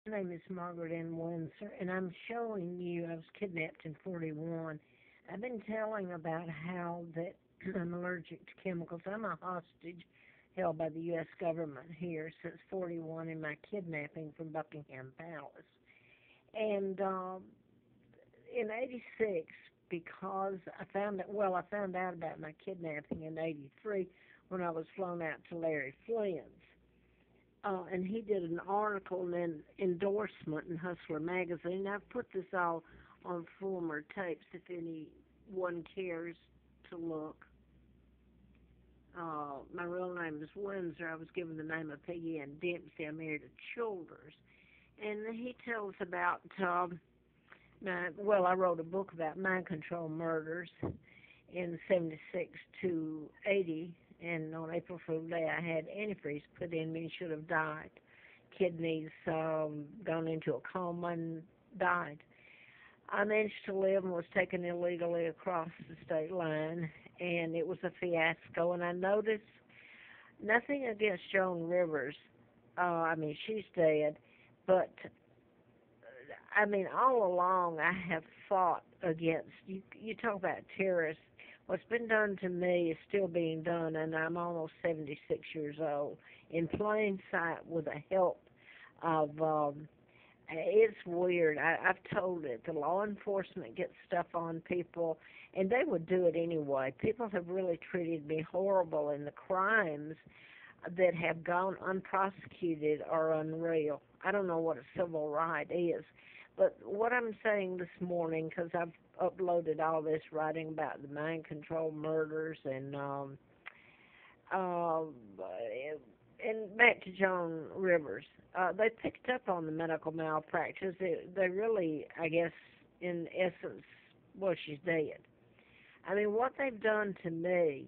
My name is Margaret N. Windsor, and I'm showing you I was kidnapped in 41. I've been telling about how that I'm allergic to chemicals. I'm a hostage held by the U.S. government here since 41 in my kidnapping from Buckingham Palace. And in 86, because I found out about my kidnapping in 83 when I was flown out to Larry Flynn's. And he did an article and an endorsement in Hustler magazine. I've put this all on former tapes if anyone cares to look. My real name is Windsor. I was given the name of Peggy Ann Dempsey. I married a Childers. And he tells about, I wrote a book about mind control murders in 76 to 80, and on April Fool's Day I had antifreeze put in me and should have died. Kidneys gone into a coma and died. I managed to live and was taken illegally across the state line, and it was a fiasco. And I noticed nothing against Joan Rivers. She's dead, but all along I have fought against you. You talk about terrorists. What's been done to me is still being done, and I'm almost 76 years old. In plain sight, with the help of, it's weird. I've told it. The law enforcement gets stuff on people, and they would do it anyway. People have really treated me horrible, and the crimes that have gone unprosecuted are unreal. I don't know what a civil right is. But what I'm saying this morning, because I've uploaded all this writing about the mind control murders and back to Joan Rivers, they picked up on the medical malpractice. They really, I guess, in essence, well, she's dead. What they've done to me,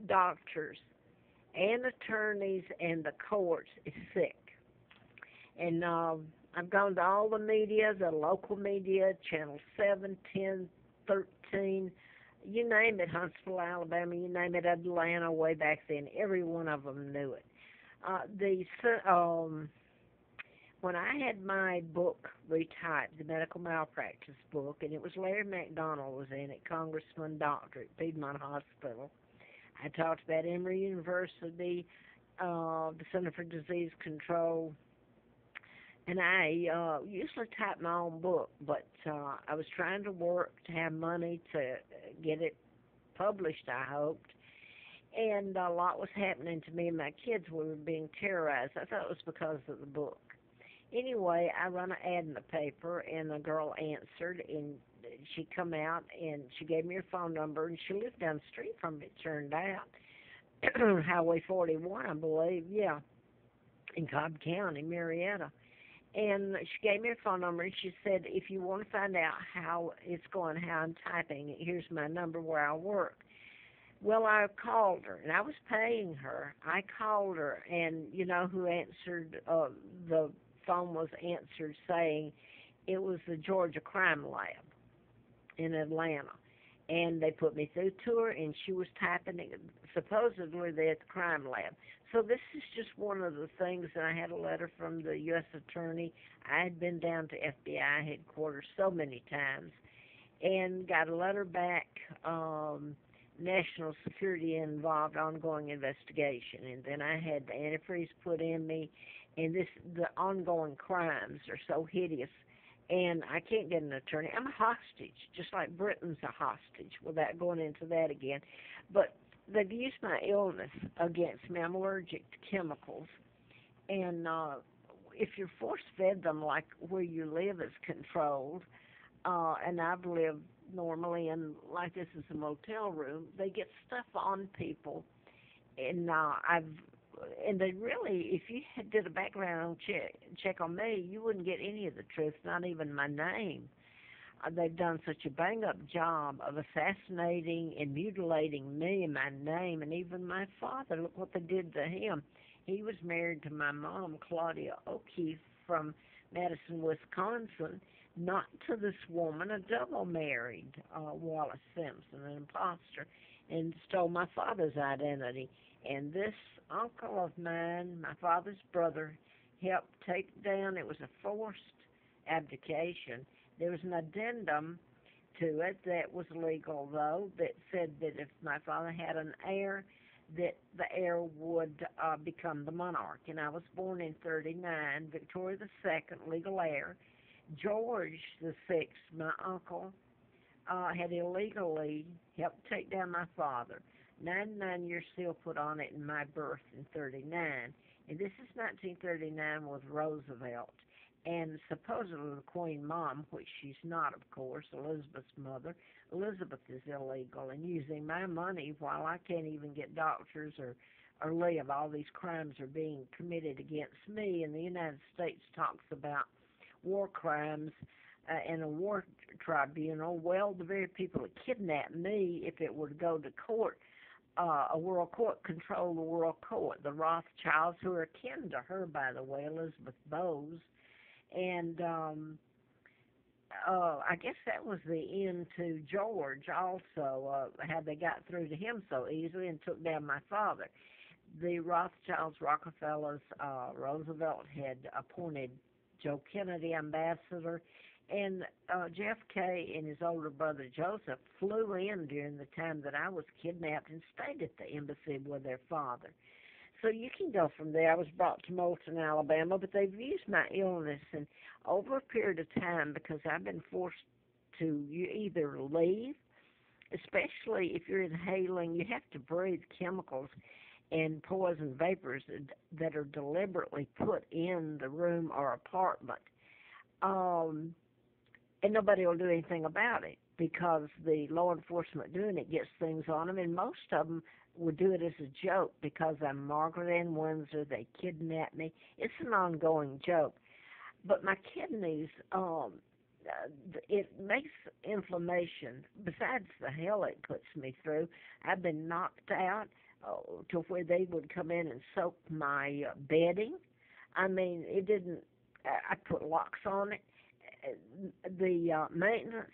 doctors and attorneys and the courts, is sick. And I've gone to all the media, the local media, Channel 7, 10, 13, you name it, Huntsville, Alabama, you name it, Atlanta, way back then. Every one of them knew it. When I had my book retyped, the medical malpractice book, and it was Larry McDonald was in it, congressman, doctor at Piedmont Hospital. I talked about Emory University, the Center for Disease Control, and I usually type my own book, but I was trying to work to have money to get it published, I hoped. And a lot was happening to me and my kids. We were being terrorized. I thought it was because of the book. Anyway, I run an ad in the paper, and a girl answered, and she come out, and she gave me her phone number, and she lived down the street from me, it turned out. Highway 41, I believe, yeah, in Cobb County, Marietta. And she gave me her phone number, and she said, if you want to find out how it's going, how I'm typing, here's my number where I work. Well, I called her, and I was paying her. I called her, and you know who answered? The phone was answered saying it was the Georgia Crime Lab in Atlanta. And they put me through to her, and she was typing it, supposedly they're at the crime lab. So this is just one of the things, and I had a letter from the U.S. Attorney. I had been down to FBI headquarters so many times and got a letter back, national security involved, ongoing investigation. And then I had the antifreeze put in me, and the ongoing crimes are so hideous. And I can't get an attorney. I'm a hostage, just like Britain's a hostage, without going into that again. But they've used my illness against me. I'm allergic to chemicals. And if you're force-fed them, like where you live is controlled, and I've lived normally, and like this is a motel room, they get stuff on people. And and they really, if you did a background check on me, you wouldn't get any of the truth, not even my name. They've done such a bang-up job of assassinating and mutilating me and my name, and even my father. Look what they did to him. He was married to my mom, Claudia O'Keefe, from Madison, Wisconsin, not to this woman, a double married, Wallace Simpson, an imposter, and stole my father's identity. And this uncle of mine, my father's brother, helped take down. It was a forced abdication. There was an addendum to it that was legal, though, that said that if my father had an heir, that the heir would become the monarch. And I was born in 39, Victoria the Second, legal heir. George the Sixth, my uncle, had illegally helped take down my father. 99 years still put on it in my birth in 39. And this is 1939 with Roosevelt. And supposedly the Queen Mom, which she's not, of course, Elizabeth's mother. Elizabeth is illegal and using my money while I can't even get doctors or live. All these crimes are being committed against me, and the United States talks about war crimes and a war tribunal. Well, the very people that kidnapped me, if it were to go to court, a world court, control the world court. The Rothschilds, who are akin to her, by the way, Elizabeth Bowes. And I guess that was the end to George also, how they got through to him so easily and took down my father. The Rothschilds, Rockefellers, Roosevelt had appointed Joe Kennedy ambassador, and JFK and his older brother Joseph flew in during the time that I was kidnapped and stayed at the embassy with their father. So you can go from there. I was brought to Moulton, Alabama, but they've used my illness, and over a period of time, because I've been forced to either leave, especially if you're inhaling, you have to breathe chemicals and poison vapors that are deliberately put in the room or apartment. And nobody will do anything about it because the law enforcement doing it gets things on them, and most of them would do it as a joke because I'm Margaret Ann Windsor, they kidnapped me. It's an ongoing joke. But my kidneys, it makes inflammation. Besides the hell it puts me through, I've been knocked out to where they would come in and soak my bedding. I mean, it didn't, I put locks on it. The maintenance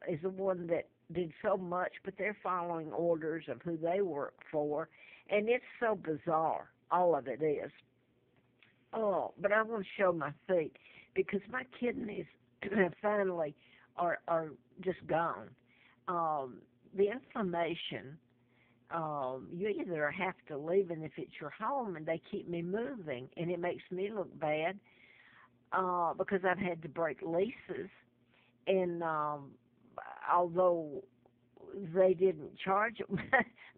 is the one that did so much, but they're following orders of who they work for, and it's so bizarre. All of it is. Oh, but I want to show my feet because my kidneys finally are just gone. The inflammation, you either have to leave, and if it's your home, and they keep me moving, and it makes me look bad because I've had to break leases, and although they didn't charge it,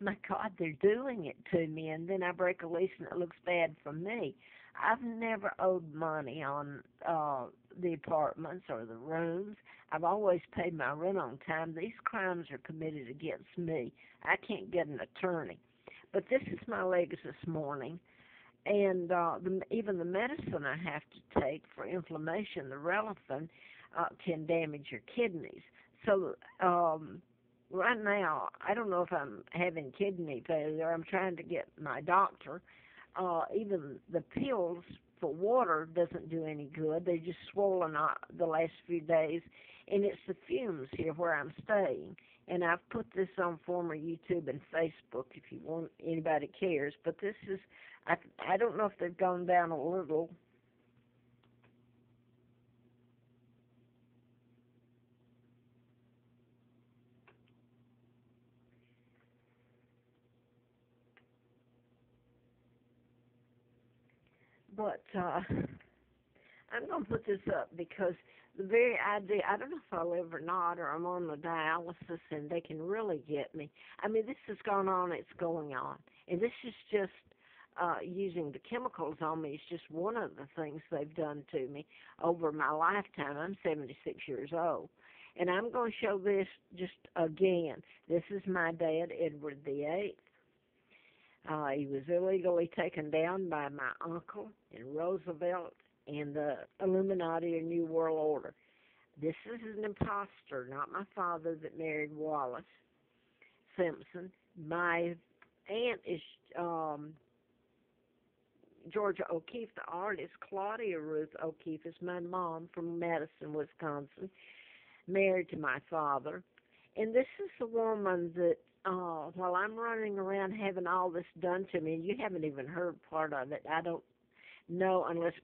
my God, they're doing it to me, and then I break a lease and it looks bad for me. I've never owed money on the apartments or the rooms. I've always paid my rent on time. These crimes are committed against me. I can't get an attorney. But this is my legs this morning, and even the medicine I have to take for inflammation, the Relafin, can damage your kidneys. So right now, I don't know if I'm having kidney failure. I'm trying to get my doctor. Even the pills for water doesn't do any good. They're just swollen the last few days, and it's the fumes here where I'm staying. And I've put this on former YouTube and Facebook if you want, anybody cares. But this is, I don't know if they've gone down a little. But I'm going to put this up because the very idea, I don't know if I live or not, or I'm on the dialysis and they can really get me. I mean, this has gone on, it's going on. And this is just using the chemicals on me is just one of the things they've done to me over my lifetime. I'm 76 years old. And I'm going to show this just again. This is my dad, Edward VIII. He was illegally taken down by my uncle and Roosevelt and the Illuminati or New World Order. This is an imposter, not my father that married Wallace Simpson. My aunt is Georgia O'Keeffe, the artist. Claudia Ruth O'Keeffe is my mom from Madison, Wisconsin, married to my father. And this is the woman that, while I'm running around having all this done to me, and you haven't even heard part of it, I don't No, unless